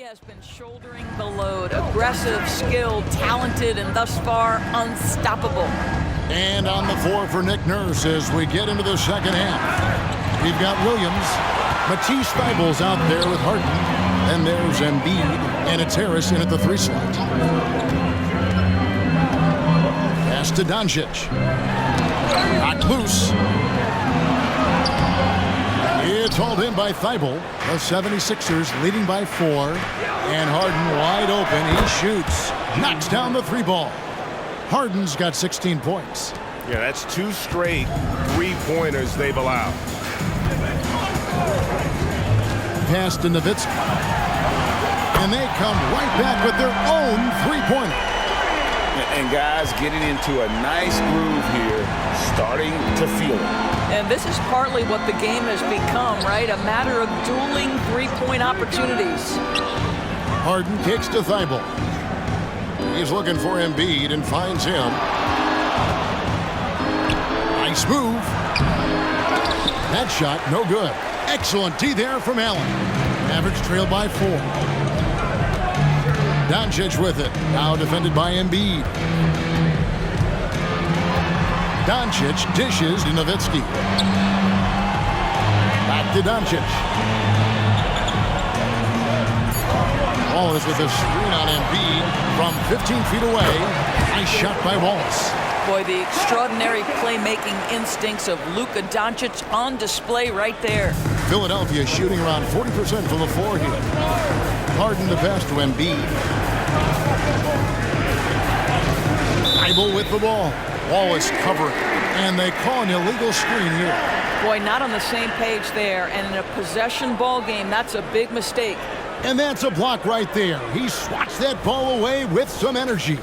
has been shouldering the load. Aggressive, skilled, talented, and thus far unstoppable. And on the floor for Nick Nurse as we get into the second half. We've got Williams. Matisse Thybulle's out there with Harden. Then there's Embiid, and it's Harris in at the 3 slot. Pass to Doncic. Knocked loose. It's hauled in by Thybulle. The 76ers leading by 4. And Harden wide open. He shoots. Knocks down the 3 ball. Harden's got 16 points. Yeah, that's 2 straight 3-pointers they've allowed. Pass to Nowitzki. And they come right back with their own 3-pointer. And guys getting into a nice groove here, starting to feel it. And this is partly what the game has become, right? A matter of dueling 3-point opportunities. Harden kicks to Thybulle. He's looking for Embiid and finds him. Nice move. That shot, no good. Excellent D there from Allen. Mavericks trail by 4. Doncic with it. Now defended by Embiid. Doncic dishes to Nowitzki. Back to Doncic. Ball is with a screen on Embiid from 15 feet away. Nice shot by Wallace. Boy, the extraordinary playmaking instincts of Luka Doncic on display right there. Philadelphia shooting around 40% from the floor here. Harden the pass to Embiid. Thybulle with the ball. Wallace covering. And they call an illegal screen here. Boy, not on the same page there. And in a possession ball game, that's a big mistake. And that's a block right there. He swats that ball away with some energy.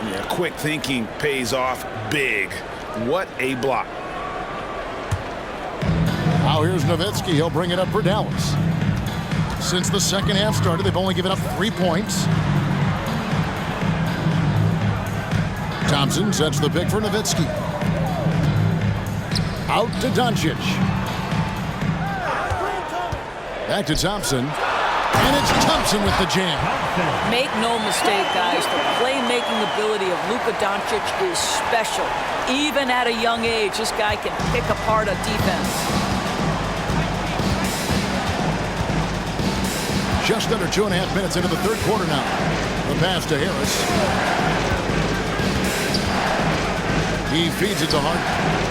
Yeah, quick thinking pays off big. What a block. Now here's Nowitzki. He'll bring it up for Dallas. Since the second half started, they've only given up 3 points. Thompson sets the pick for Nowitzki. Out to Doncic. Back to Thompson. And it's Thompson with the jam. Make no mistake, guys, the playmaking ability of Luka Doncic is special. Even at a young age, this guy can pick apart a defense. Just under 2.5 minutes into the third quarter now. The pass to Harris. He feeds it to Harden.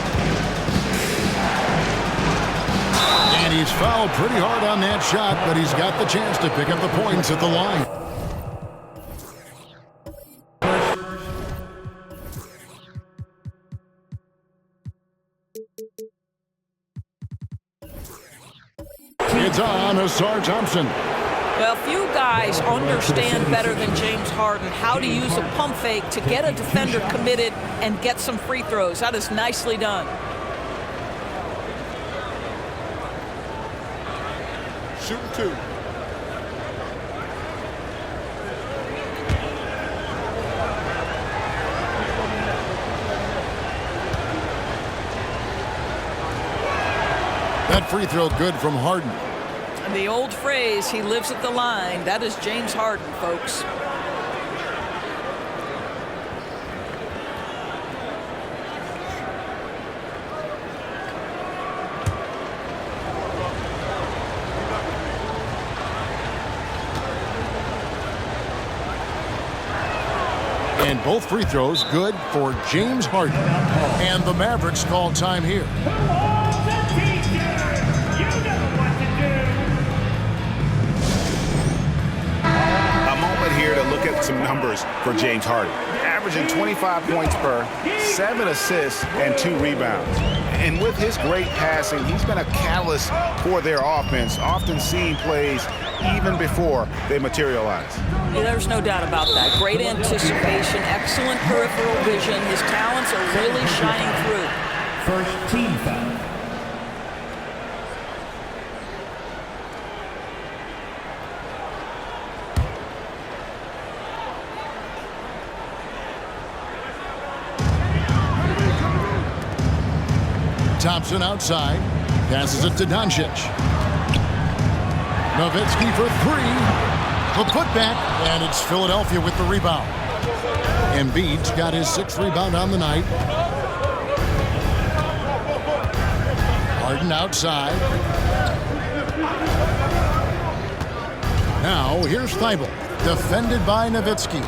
And he's fouled pretty hard on that shot, but he's got the chance to pick up the points at the line. It's on Asar Thompson. Well, few guys understand better than James Harden how to use a pump fake to get a defender committed and get some free throws. That is nicely done. Shooting 2. That free throw good from Harden. And the old phrase, he lives at the line, that is James Harden, folks. And both free throws good for James Harden. And the Mavericks call time here. Here to look at some numbers for James Harden. Averaging 25 points per, 7 assists, and 2 rebounds. And with his great passing, he's been a catalyst for their offense, often seeing plays even before they materialize. Yeah, there's no doubt about that. Great anticipation, excellent peripheral vision. His talents are really shining through. First team foul. Thompson outside. Passes it to Doncic. Nowitzki for 3. The putback, and it's Philadelphia with the rebound. Embiid's got his 6th rebound on the night. Harden outside. Now, here's Thibault, defended by Nowitzki.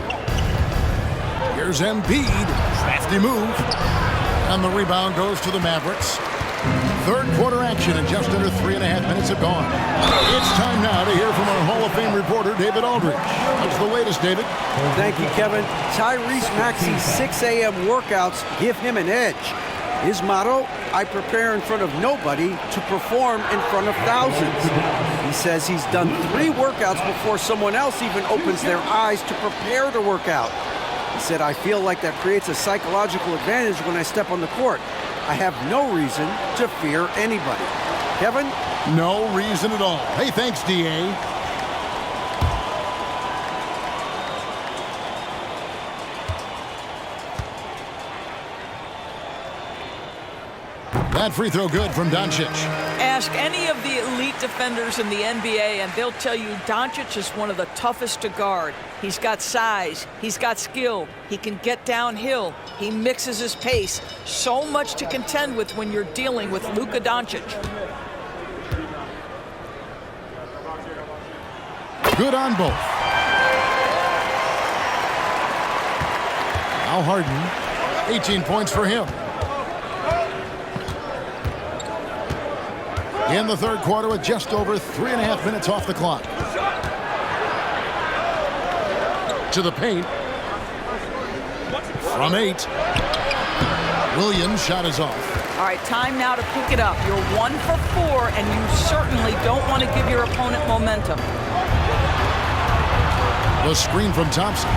Here's Embiid, crafty move. And the rebound goes to the Mavericks. Third quarter action, and just under 3.5 minutes have gone. It's time now to hear from our Hall of Fame reporter, David Aldridge. What's the latest, David? Thank you, Kevin. Tyrese Maxey's 6 a.m. workouts give him an edge. His motto, I prepare in front of nobody to perform in front of thousands. He says he's done 3 workouts before someone else even opens their eyes to prepare to work out. He said, I feel like that creates a psychological advantage when I step on the court. I have no reason to fear anybody. Kevin? No reason at all. Hey, thanks, D.A. That free throw good from Doncic. Ask any of the elite defenders in the NBA, and they'll tell you Doncic is one of the toughest to guard. He's got size. He's got skill. He can get downhill. He mixes his pace. So much to contend with when you're dealing with Luka Doncic. Good on both. Now Harden, 18 points for him. In the third quarter with just over 3.5 minutes off the clock. To the paint. From 8. Williams' shot is off. All right, time now to pick it up. You're 1 for 4, and you certainly don't want to give your opponent momentum. The screen from Thompson.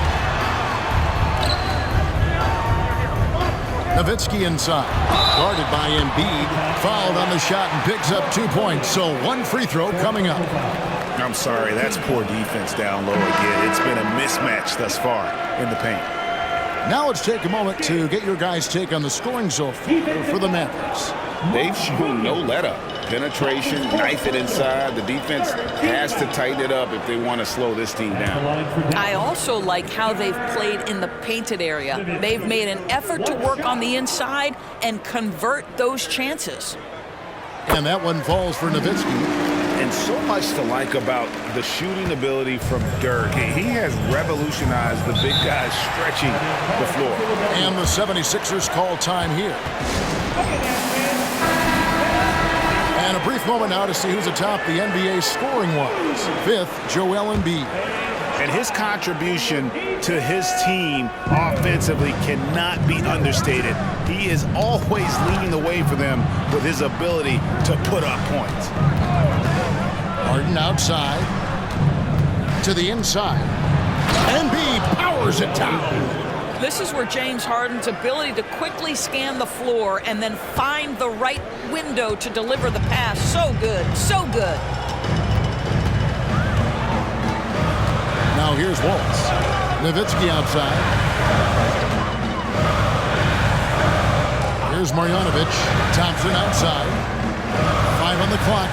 Nowitzki inside. Guarded by Embiid. Fouled on the shot and picks up 2 points. So 1 free throw coming up. I'm sorry, that's poor defense down low again. It's been a mismatch thus far in the paint. Now let's take a moment to get your guys' take on the scoring so far for the Mavericks. They've shown no let-up. Penetration, knife it inside. The defense has to tighten it up if they want to slow this team down. I also like how they've played in the painted area. They've made an effort to work on the inside and convert those chances. And that one falls for Nowitzki. And so much to like about the shooting ability from Dirk. He has revolutionized the big guys stretching the floor. And the 76ers call time here. And a brief moment now to see who's atop the NBA scoring-wise. 5th, Joel Embiid. And his contribution to his team offensively cannot be understated. He is always leading the way for them with his ability to put up points. Harden outside. To the inside. Embiid powers it down. This is where James Harden's ability to quickly scan the floor and then find the right window to deliver the pass. So good, so good. Now here's Waltz. Nowitzki outside. Here's Marjanovic. Thompson outside. 5 on the clock.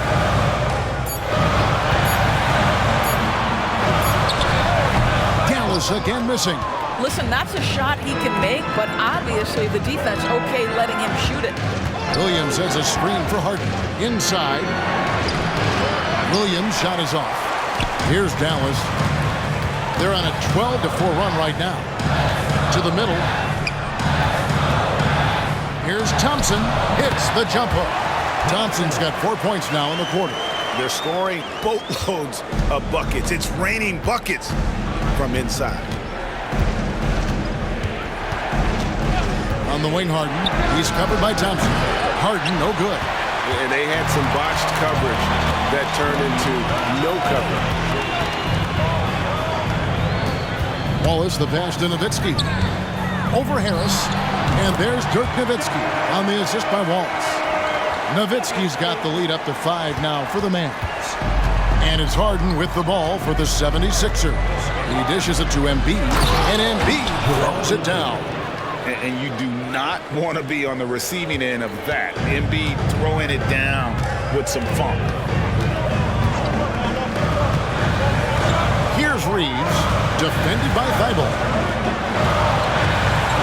Dallas again missing. Listen, that's a shot he can make, but obviously the defense okay letting him shoot it. Williams has a screen for Harden. Inside. Williams' shot is off. Here's Dallas. They're on a 12-4 run right now. To the middle. Here's Thompson. Hits the jump hook. Thompson's got 4 points now in the quarter. They're scoring boatloads of buckets. It's raining buckets from inside. On the wing, Harden. He's covered by Thompson. Harden, no good. And they had some botched coverage that turned into no coverage. Wallace, the pass to Nowitzki. Over Harris. And there's Dirk Nowitzki on the assist by Wallace. Nowitzki's got the lead up to 5 now for the Mavs. And it's Harden with the ball for the 76ers. He dishes it to Embiid. And Embiid throws it down. And you do not want to be on the receiving end of that. Embiid throwing it down with some funk. Here's Defended by Thibault.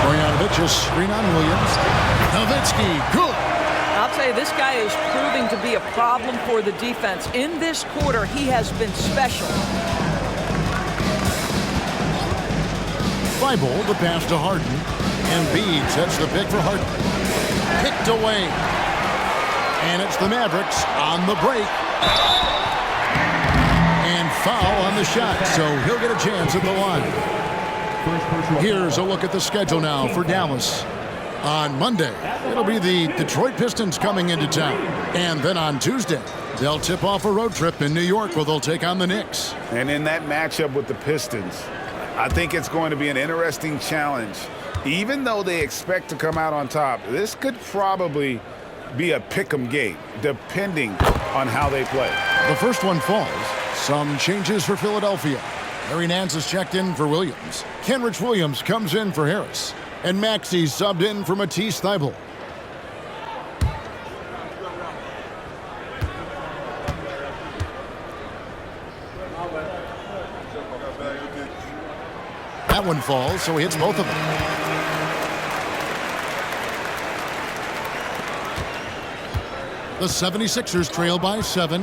Bogdanovic, a screen on Williams. Nowitzki, good. I'll tell you, this guy is proving to be a problem for the defense. In this quarter, he has been special. Thibault, the pass to Harden. Embiid sets the pick for Harden. Picked away. And it's the Mavericks on the break. And foul on the shot, so he'll get a chance at the line. Here's a look at the schedule now for Dallas. On Monday, it'll be the Detroit Pistons coming into town. And then on Tuesday, they'll tip off a road trip in New York where they'll take on the Knicks. And in that matchup with the Pistons, I think it's going to be an interesting challenge. Even though they expect to come out on top, this could probably be a pick'em game, depending on how they play. The first one falls. Some changes for Philadelphia. Harry Nance is checked in for Williams. Kenrich Williams comes in for Harris. And Maxey subbed in for Matisse Thybulle. That one falls, so he hits both of them. The 76ers trail by 7.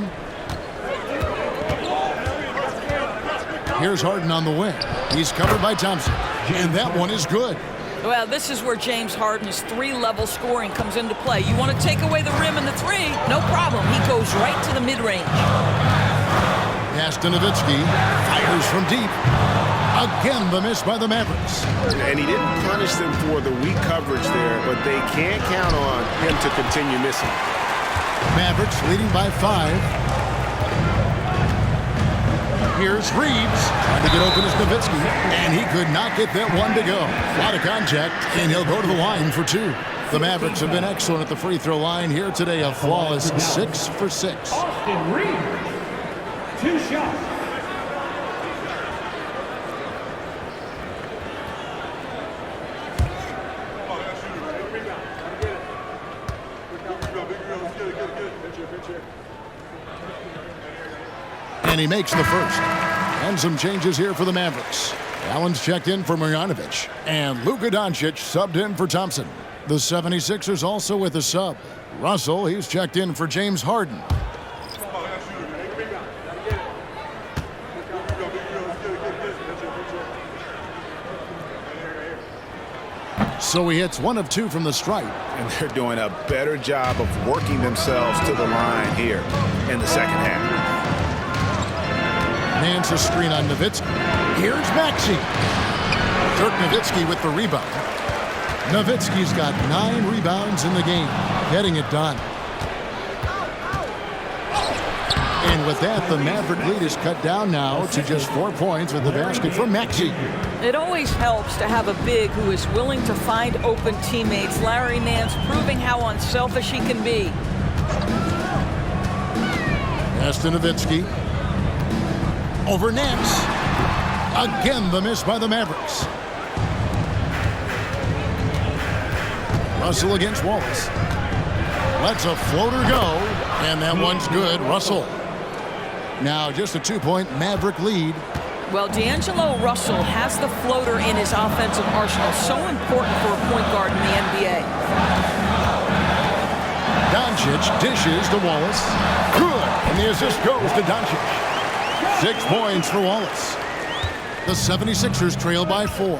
Here's Harden on the wing. He's covered by Thompson. And that one is good. Well, this is where James Harden's three-level scoring comes into play. You want to take away the rim and the three? No problem. He goes right to the mid-range. Pass to Nowitzki. Fires from deep. Again, the miss by the Mavericks. And he didn't punish them for the weak coverage there, but they can't count on him to continue missing. Mavericks leading by 5. Here's Reeves, trying to get open as Nowitzki, and he could not get that one to go. A lot of contact, and he'll go to the line for 2. The Mavericks have been excellent at the free throw line here today, a flawless 6 for 6. Austin Reeves, 2 shots. And he makes the first. And some changes here for the Mavericks. Allen's checked in for Marjanovic. And Luka Doncic subbed in for Thompson. The 76ers also with a sub. Russell, he's checked in for James Harden. So he hits 1 of 2 from the stripe. And they're doing a better job of working themselves to the line here in the second half. Nance a screen on Nowitzki. Here's Maxey. Dirk Nowitzki with the rebound. Nowitzki's got 9 rebounds in the game, getting it done. And with that, the Maverick lead is cut down now to just 4 points with the basket from Maxey. It always helps to have a big who is willing to find open teammates. Larry Nance proving how unselfish he can be. Pass to Nowitzki. Over Nance. Again, the miss by the Mavericks. Russell against Wallace. Lets a floater go, and that one's good. Russell. Now just a 2-point Maverick lead. Well, D'Angelo Russell has the floater in his offensive arsenal. So important for a point guard in the NBA. Doncic dishes to Wallace. Good, and the assist goes to Doncic. 6 points for Wallace. The 76ers trail by 4.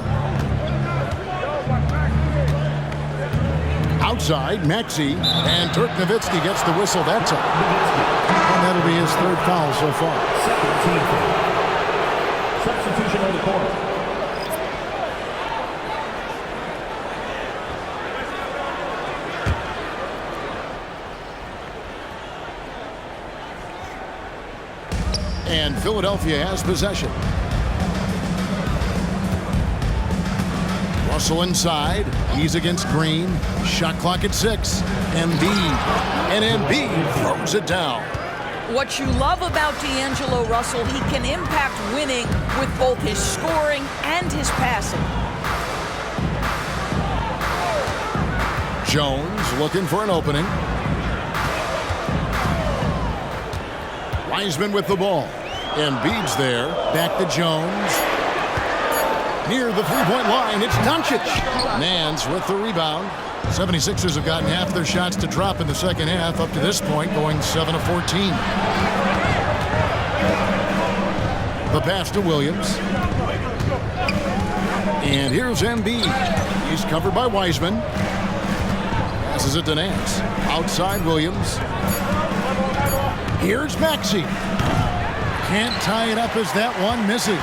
Outside, Maxey, and Dirk Nowitzki gets the whistle that time. And that'll be his 3rd foul so far. Substitution on the court. And Philadelphia has possession. Russell inside. He's against Green. Shot clock at 6. Embiid. And Embiid throws it down. What you love about D'Angelo Russell, he can impact winning with both his scoring and his passing. Jones looking for an opening. Wiseman with the ball. Embiid's there. Back to Jones. Near the three-point line, it's Doncic. Nance with the rebound. 76ers have gotten half their shots to drop in the second half up to this point, going 7 of 14. The pass to Williams. And here's Embiid. He's covered by Wiseman. Passes it to Nance. Outside Williams. Here's Maxey. Can't tie it up as that one misses.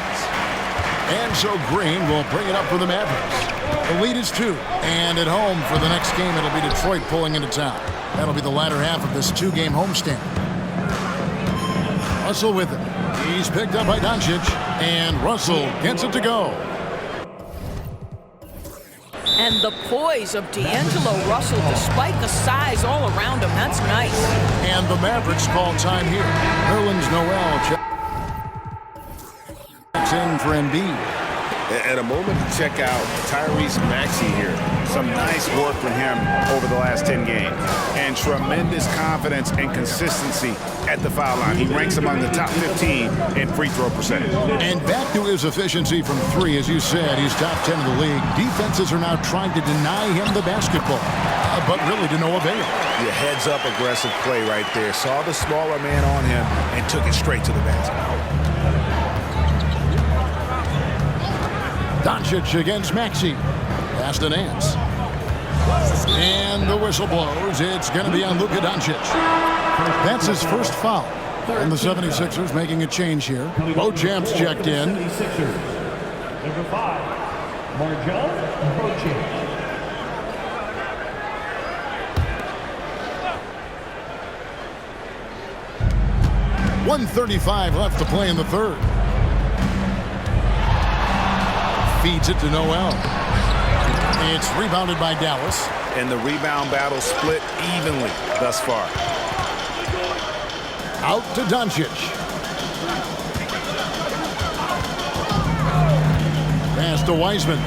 And so Green will bring it up for the Mavericks. The lead is 2. And at home for the next game, it'll be Detroit pulling into town. That'll be the latter half of this 2-game homestand. Russell with it. He's picked up by Doncic. And Russell gets it to go. And the poise of D'Angelo Russell, despite the size all around him, that's nice. And the Mavericks call time here. Nerlens Noel checks in for Embiid. And a moment to check out Tyrese Maxey here. Some nice work from him over the last 10 games. And tremendous confidence and consistency at the foul line. He ranks among the top 15 in free throw percentage. And back to his efficiency from 3, as you said, he's top 10 in the league. Defenses are now trying to deny him the basketball, but really to no avail. Yeah, heads-up aggressive play right there. Saw the smaller man on him and took it straight to the basket. Doncic against Maxey. Pass to Nance. And the whistle blows. It's going to be on Luka Doncic. That's his first foul. And the 76ers making a change here. Beauchamp's checked in. Number 5, Marjol Beauchamp. .135 left to play in the third. Feeds it to Noel. It's rebounded by Dallas. And the rebound battle split evenly thus far. Out to Doncic. Pass to Wiseman.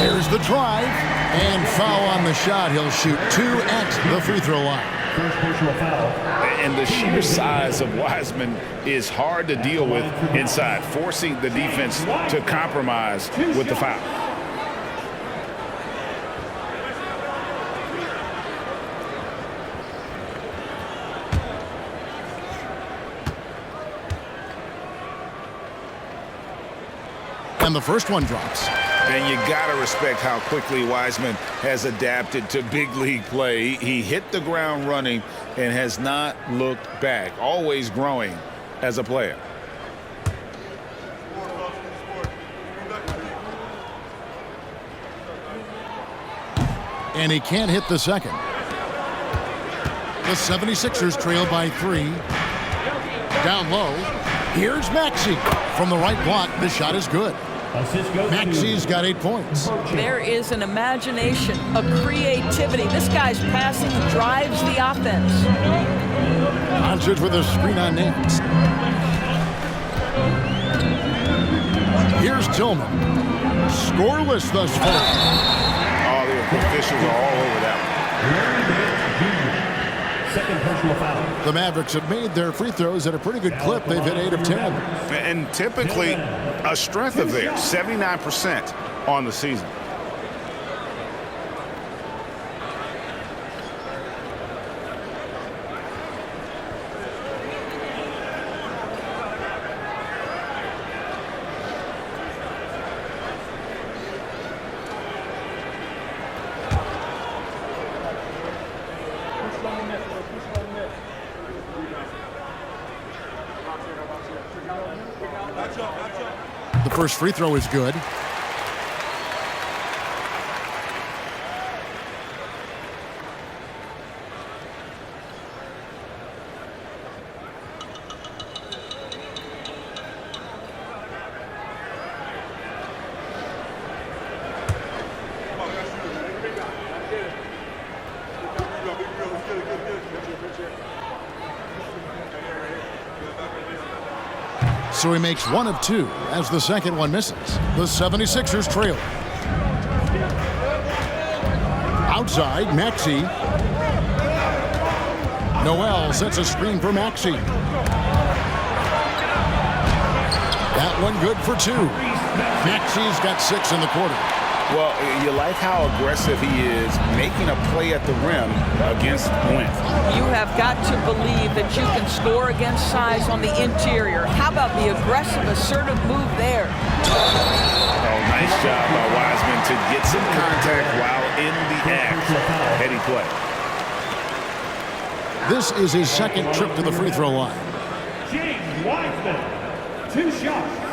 There's the drive. And foul on the shot. He'll shoot 2 at the free throw line. First personal foul. And the sheer size of Wiseman is hard to deal with inside, forcing the defense to compromise with the foul. And the first one drops. And you got to respect how quickly Wiseman has adapted to big league play. He hit the ground running and has not looked back, always growing as a player. And he can't hit the second. The 76ers trail by 3. Down low. Here's Maxey. From the right block, the shot is good. Maxey's got 8 points. There is an imagination, a creativity. This guy's passing drives the offense. Doncic with a screen on Nance. Here's Tillman. Scoreless thus far. Oh, the officials are all over that one. Second personal foul. The Mavericks have made their free throws at a pretty good clip. They've hit 8 of 10. And typically a strength of theirs, 79% on the season. The first free throw is good. So he makes 1 of 2 as the second one misses. The 76ers trail. Outside, Maxey. Noel sets a screen for Maxey. That one good for 2. Maxey's got 6 in the quarter. Well, you like how aggressive he is making a play at the rim against length. You have got to believe that you can score against size on the interior. How about the aggressive, assertive move there? Oh, nice job by Wiseman to get some contact while in the act. Heady play. This is his second trip to the free throw line. James Wiseman, 2 shots.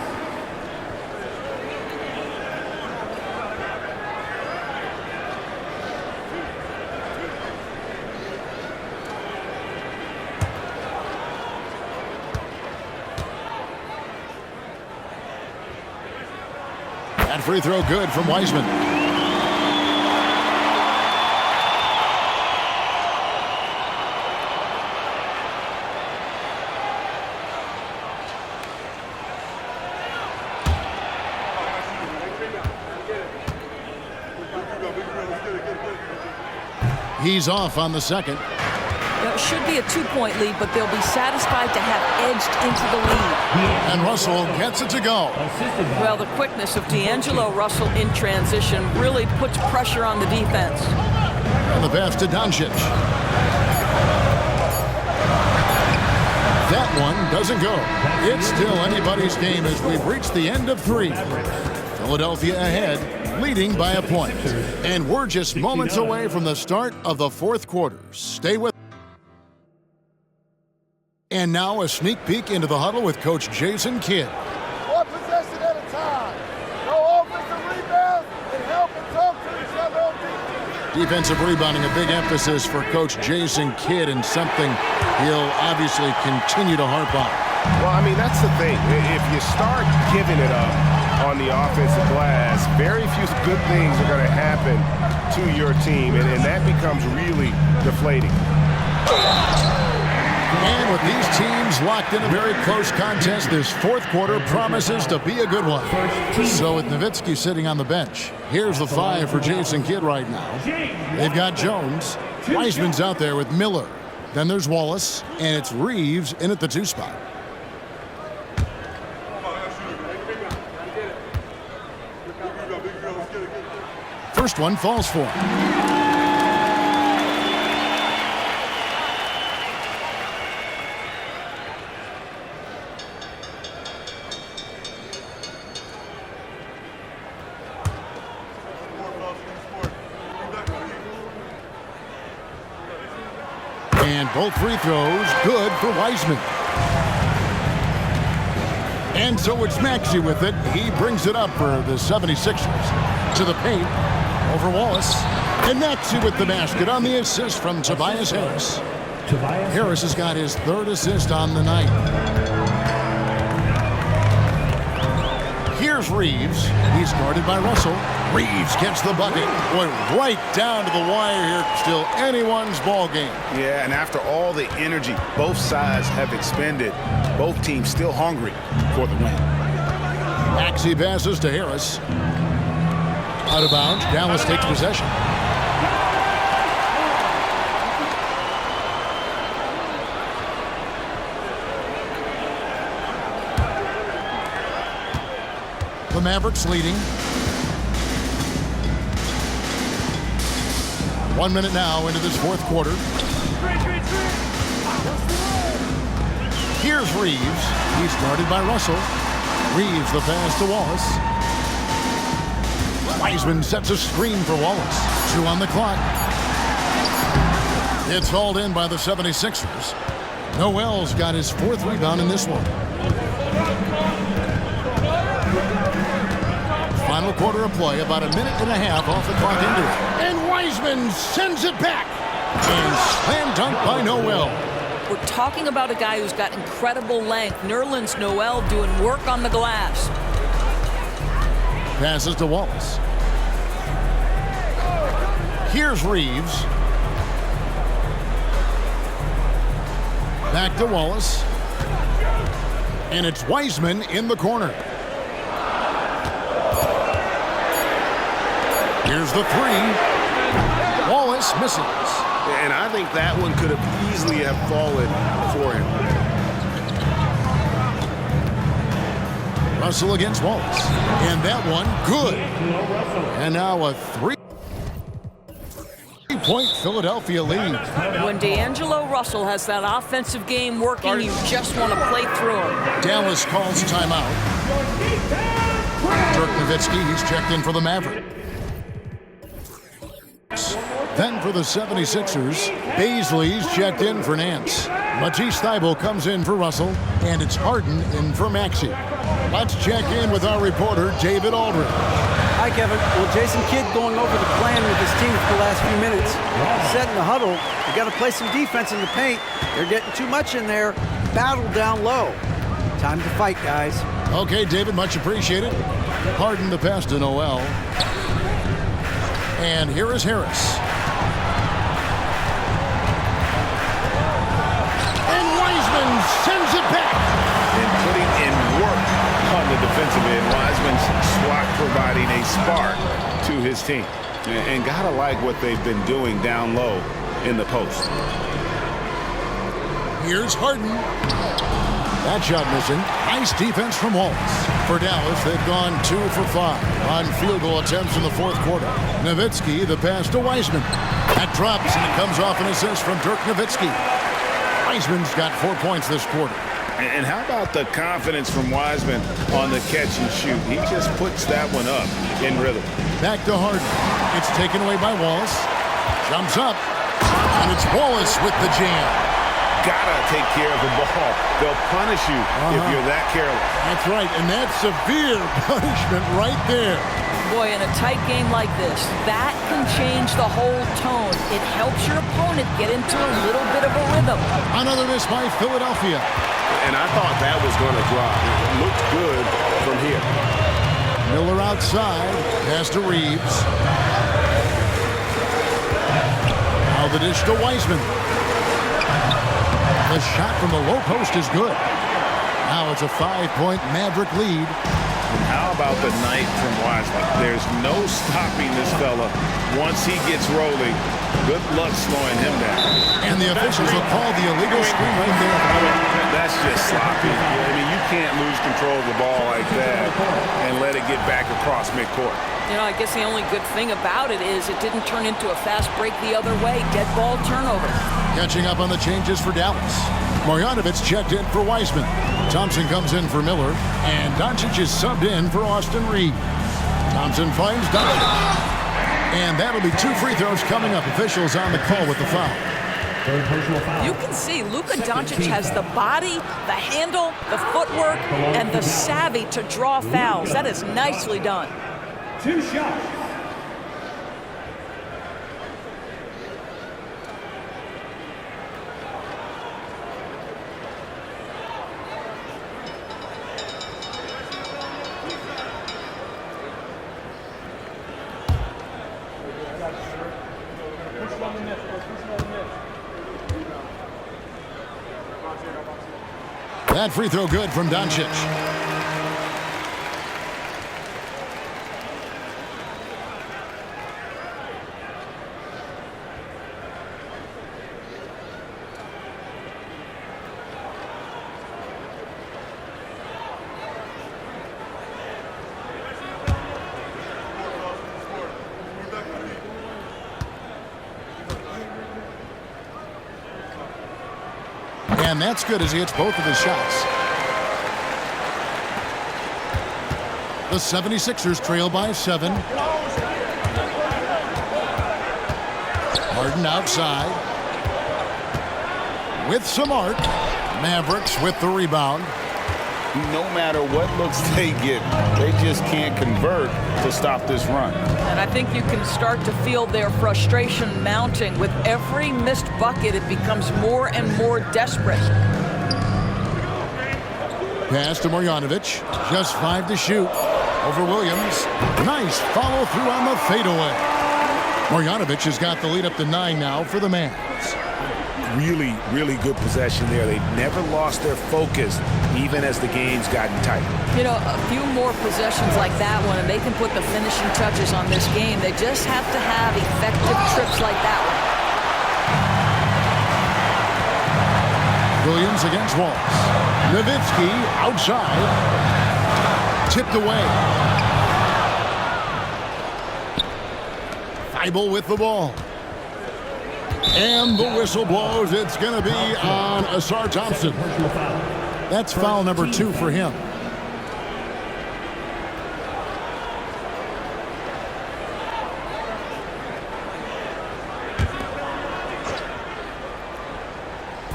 That free throw good from Wiseman. He's off on the second. It should be a 2-point lead, but they'll be satisfied to have edged into the lead. And Russell gets it to go. Well, the quickness of D'Angelo Russell in transition really puts pressure on the defense. And the pass to Doncic. That one doesn't go. It's still anybody's game as we've reached the end of 3. Philadelphia ahead, leading by a point. And we're just moments away from the start of the 4th quarter. Stay with us. And now a sneak peek into the huddle with Coach Jason Kidd. One possession at a time. No offensive rebounds and help and talk to each other on defense. Defensive rebounding, a big emphasis for Coach Jason Kidd, and something he'll obviously continue to harp on. Well, I mean, that's the thing. If you start giving it up on the offensive glass, very few good things are going to happen to your team, and that becomes really deflating. And with these teams locked in a very close contest, this 4th quarter promises to be a good one. So with Nowitzki sitting on the bench, here's the 5 for Jason Kidd right now. They've got Jones. Wiseman's out there with Miller. Then there's Wallace, and it's Reeves in at the 2 spot. First one falls for him. And both free throws good for Wiseman. And so it's Maxey with it. He brings it up for the 76ers. To the paint, over Wallace. And Maxey with the basket on the assist from Tobias Harris. Harris has got his 3rd assist on the night. Here's Reeves. He's guarded by Russell. Reeves gets the bucket. Boy, right down to the wire here. Still anyone's ball game. Yeah, and after all the energy both sides have expended, both teams still hungry for the win. Maxey passes to Harris. Out of bounds. Dallas takes possession. The Mavericks leading. 1 minute now into this 4th quarter. Here's Reeves. He's guarded by Russell. Reeves the pass to Wallace. Wiseman sets a screen for Wallace. 2 on the clock. It's hauled in by the 76ers. Noel's got his 4th rebound in this one. Final quarter of play, about a minute and a half off the clock into it. And Wiseman sends it back. And slam dunk by Noel. We're talking about a guy who's got incredible length. Nerlens Noel doing work on the glass. Passes to Wallace. Here's Reeves. Back to Wallace. And it's Wiseman in the corner. Here's the 3. Wallace misses. And I think that one could have easily have fallen for him. Russell against Wallace. And that one, good. And now a three-point Philadelphia lead. When D'Angelo Russell has that offensive game working, you just want to play through him. Dallas calls timeout. Dirk Nowitzki, he's checked in for the Mavericks. Then for the 76ers, Baisley's checked in for Nance. Matisse Thybulle comes in for Russell, and it's Harden in for Maxey. Let's check in with our reporter, David Aldridge. Hi, Kevin. Well, Jason Kidd going over the plan with his team for the last few minutes. Set in the huddle. You got to play some defense in the paint. They're getting too much in there. Battle down low. Time to fight, guys. Okay, David, much appreciated. Harden the pass to Noel. And here is Harris. And Wiseman sends it back. And putting in work on the defensive end. Wiseman's swat providing a spark to his team. And gotta like what they've been doing down low in the post. Here's Harden. That shot missing. Nice defense from Wallace. For Dallas, they've gone 2 for 5 on field goal attempts in the fourth quarter. Nowitzki, the pass to Wiseman. That drops, and it comes off an assist from Dirk Nowitzki. Wiseman's got 4 points this quarter. And how about the confidence from Wiseman on the catch and shoot? He just puts that one up in rhythm. Back to Harden. It's taken away by Wallace. Jumps up. And it's Wallace with the jam. Gotta take care of the ball. They'll punish you if you're that careless. That's right, and that's severe punishment right there. Boy, in a tight game like this, that can change the whole tone. It helps your opponent get into a little bit of a rhythm. Another miss by Philadelphia. And I thought that was going to drop. It looked good from here. Miller outside. Pass to Reeves. Now the dish to Wiseman. The shot from the low post is good. Now it's a 5-point Maverick lead. And how about the night from Wiseman? There's no stopping this fella once he gets rolling. Good luck slowing him down. And the officials will call the illegal screen right there. That's just sloppy. I mean, you can't lose control of the ball like that and let it get back across midcourt. You know, I guess the only good thing about it is it didn't turn into a fast break the other way. Dead ball turnover. Catching up on the changes for Dallas. Marjanovic checked in for Wiseman. Thompson comes in for Miller. And Doncic is subbed in for Austin Reeves. Thompson finds Doncic. And that'll be 2 free throws coming up. Officials on the call with the foul. You can see Luka Doncic has the body, the handle, the footwork, and the savvy to draw fouls. That is nicely done. 2 shots. That free throw good from Doncic. And that's good as he hits both of his shots. The 76ers trail by 7. Harden outside. With some arc. Mavericks with the rebound. No matter what looks they get, they just can't convert to stop this run. And I think you can start to feel their frustration mounting. With every missed bucket, it becomes more and more desperate. Pass to Marjanovic. Just 5 to shoot. Over Williams. Nice follow through on the fadeaway. Marjanovic has got the lead up to 9 now for the Mavs. Really, really good possession there. They never lost their focus, even as the game's gotten tight. You know, a few more possessions like that one, and they can put the finishing touches on this game. They just have to have effective trips like that one. Williams against Wallace. Nowitzki outside. Tipped away. Thibault with the ball. And the whistle blows. It's going to be on Asar Thompson. That's foul number 2 for him.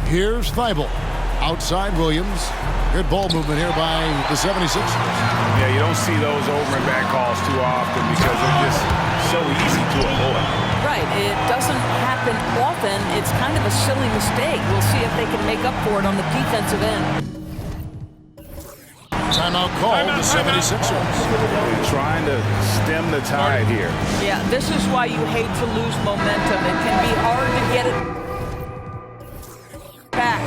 Here's Thibault. Outside Williams. Good ball movement here by the 76ers. Yeah, you don't see those over and back calls too often because they're just so easy to avoid. Right. It doesn't happen often. It's kind of a silly mistake. We'll see if they can make up for it on the defensive end. Timeout called the 76ers. They're trying to stem the tide here. Yeah, this is why you hate to lose momentum. It can be hard to get it back.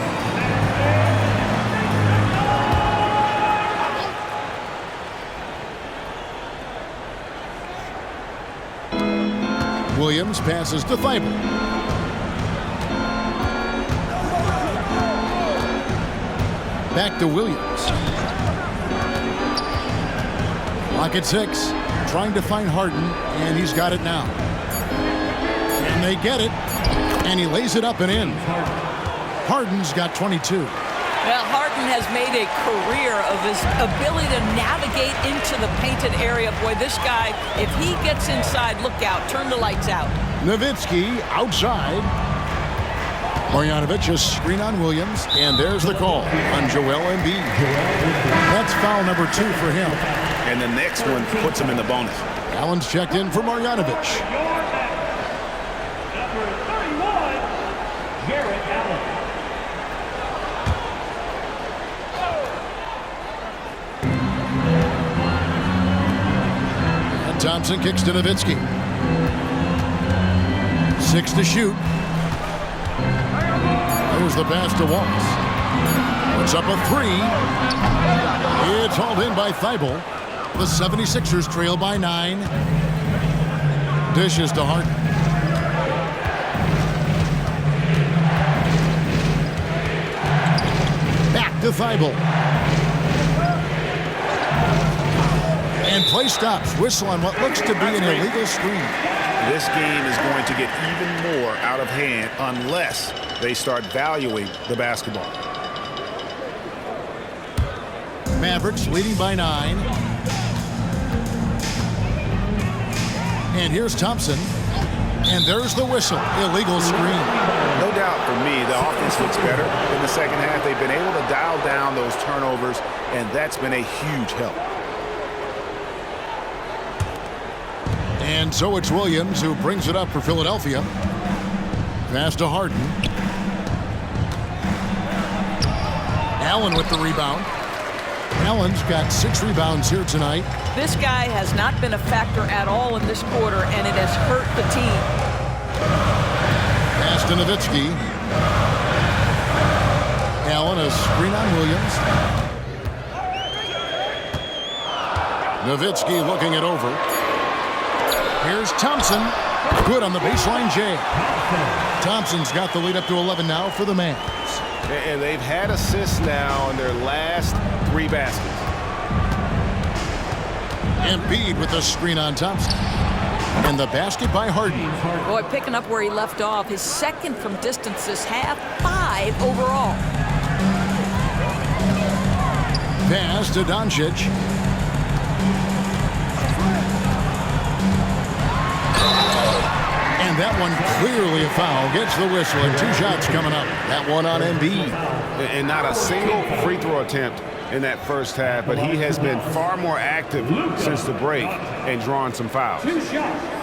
Williams passes to Thibault. Back to Williams. Clock at 6. Trying to find Harden, and he's got it now. And they get it, and he lays it up and in. Harden's got 22. Well, Harden has made a career of his ability to navigate into the painted area. Boy, this guy, if he gets inside, look out, turn the lights out. Nowitzki outside. Marjanovic, a screen on Williams, and there's the call on Joel Embiid. That's foul number 2 for him. And the next one puts him in the bonus. Allen's checked in for Marjanovic. Number 31, Jarrett Allen. And Thompson kicks to Nowitzki. 6 to shoot. There's the pass to Wallace. Puts up a 3. It's hauled in by Thibault. The 76ers trail by 9. Dishes to Harden. Back to Thibault. And play stops. Whistle on what looks to be an illegal screen. This game is going to get even more out of hand unless they start valuing the basketball. Mavericks leading by 9. And here's Thompson. And there's the whistle. Illegal screen. No doubt for me, the offense looks better in the second half. They've been able to dial down those turnovers, and that's been a huge help. And so it's Williams who brings it up for Philadelphia. Pass to Harden. Allen with the rebound. Allen's got 6 rebounds here tonight. This guy has not been a factor at all in this quarter, and it has hurt the team. Pass to Nowitzki. Allen, a screen on Williams. Nowitzki looking it over. Here's Thompson. Good on the baseline, Jay. Thompson's got the lead up to 11 now for the Mavs. And they've had assists now in their last 3 baskets. Embiid with the screen on Thompson. And the basket by Harden. Boy, picking up where he left off. His second from distance this half, 5 overall. Pass to Doncic. And that one clearly a foul. Gets the whistle and 2 shots coming up. That one on Embiid. And not a single free throw attempt in that first half, but he has been far more active since the break and drawn some fouls. 2 shots.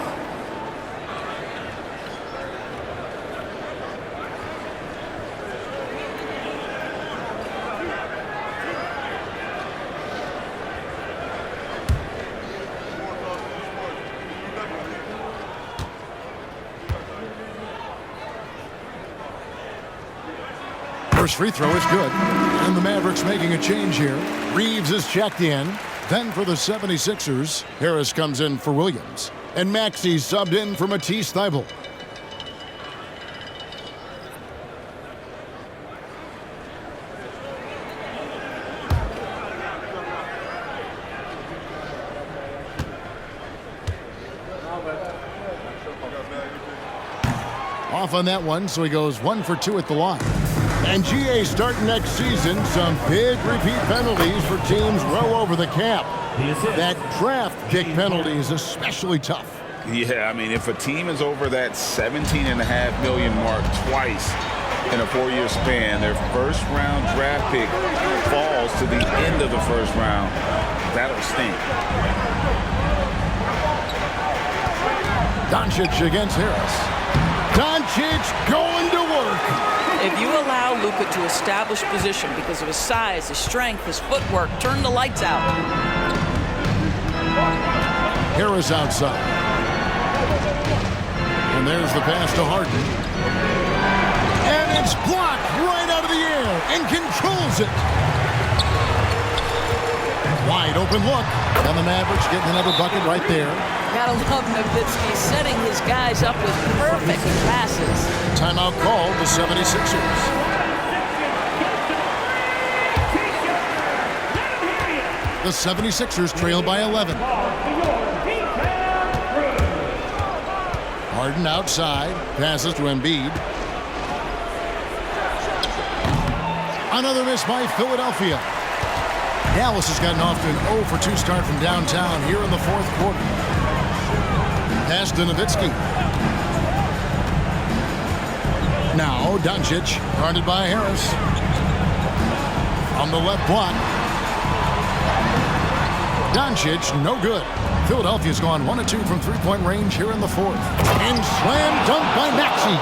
First free throw is good. And the Mavericks making a change here. Reeves is checked in. Then for the 76ers, Harris comes in for Williams. And Maxey subbed in for Matisse Thybulle. Off on that one, so he goes 1 for 2 at the line. And GA starting next season, some big repeat penalties for teams well over the cap. That draft pick penalty is especially tough. Yeah, I mean, if a team is over that $17.5 million mark twice in a 4-year span, their first-round draft pick falls to the end of the first round, that'll stink. Doncic against Harris. Doncic going to work. If you allow Luka to establish position because of his size, his strength, his footwork, turn the lights out. Harris outside. And there's the pass to Harden. And it's blocked right out of the air and controls it. Wide open look. And the Mavericks getting another bucket right there. Gotta love Nowitzki setting his guys up with perfect passes. Timeout called the 76ers. The 76ers trail by 11. Harden outside, passes to Embiid. Another miss by Philadelphia. Dallas has gotten off to an 0 for 2 start from downtown here in the fourth quarter. Pass to Nowitzki. Now Doncic, guarded by Harris. On the left block. Doncic, no good. Philadelphia's gone 1 of 2 from three-point range here in the fourth. And slam dunk by Maxey.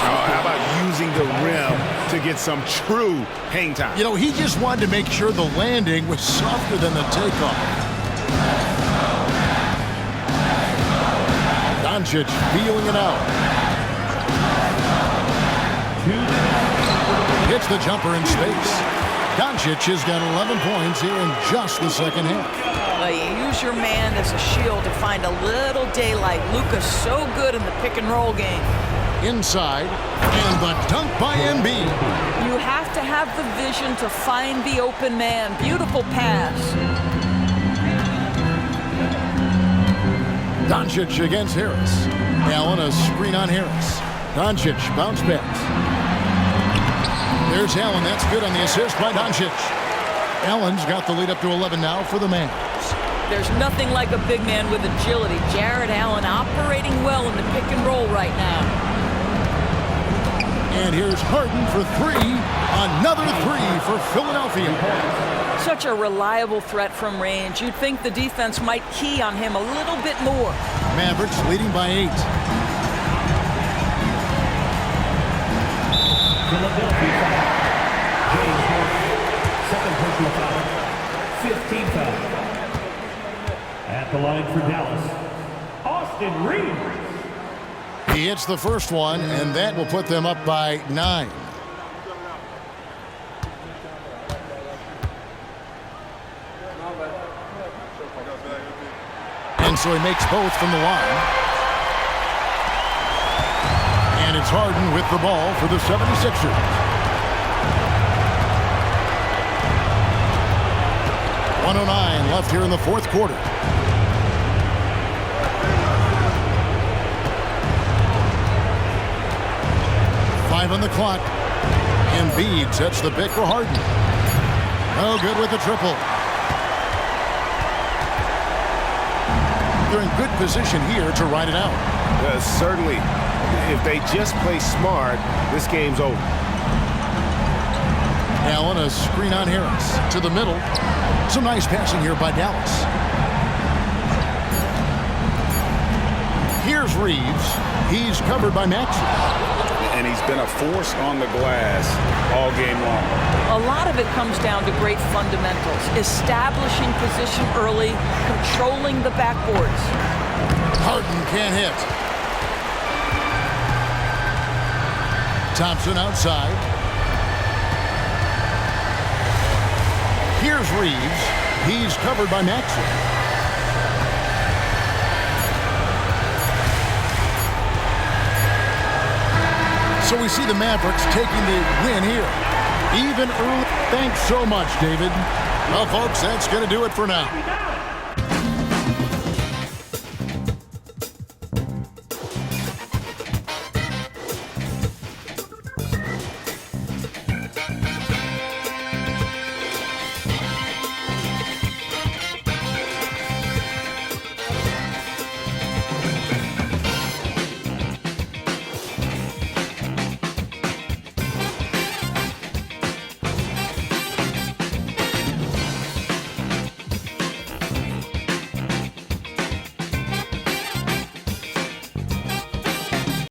How about using the rim to get some true hang time? You know, he just wanted to make sure the landing was softer than the takeoff. Doncic feeling it out. Hits the jumper in space. Doncic has got 11 points here in just the second half. You use your man as a shield to find a little daylight. Luka's so good in the pick-and-roll game. Inside, and the dunk by Embiid. You have to have the vision to find the open man. Beautiful pass. Doncic against Harris. Allen, a screen on Harris. Doncic, bounce pass. There's Allen. That's good on the assist by Doncic. Allen's got the lead up to 11 now for the Mavs. There's nothing like a big man with agility. Jarrett Allen operating well in the pick and roll right now. And here's Harden for 3. Another 3 for Philadelphia. Such a reliable threat from range. You'd think the defense might key on him a little bit more. Mavericks leading by 8. Philadelphia. James Harden, second personal foul. 15 foul. At the line for Dallas, Austin Reeves. He hits the first one, and that will put them up by 9. And so he makes both from the line. And it's Harden with the ball for the 76ers. 1:09 left here in the fourth quarter. Five on the clock. Embiid sets the pick for Harden. No good with the triple. They're in good position here to ride it out. Certainly, if they just play smart, this game's over. Allen, a screen on Harris to the middle. Some nice passing here by Dallas. Here's Reeves. He's covered by Maxey. And he's been a force on the glass all game long. A lot of it comes down to great fundamentals. Establishing position early, controlling the backboards. Harden can't hit. Thompson outside. Here's Reeves. He's covered by Maxey. So we see the Mavericks taking the win here. Even early. Thanks so much, David. Well, folks, that's going to do it for now.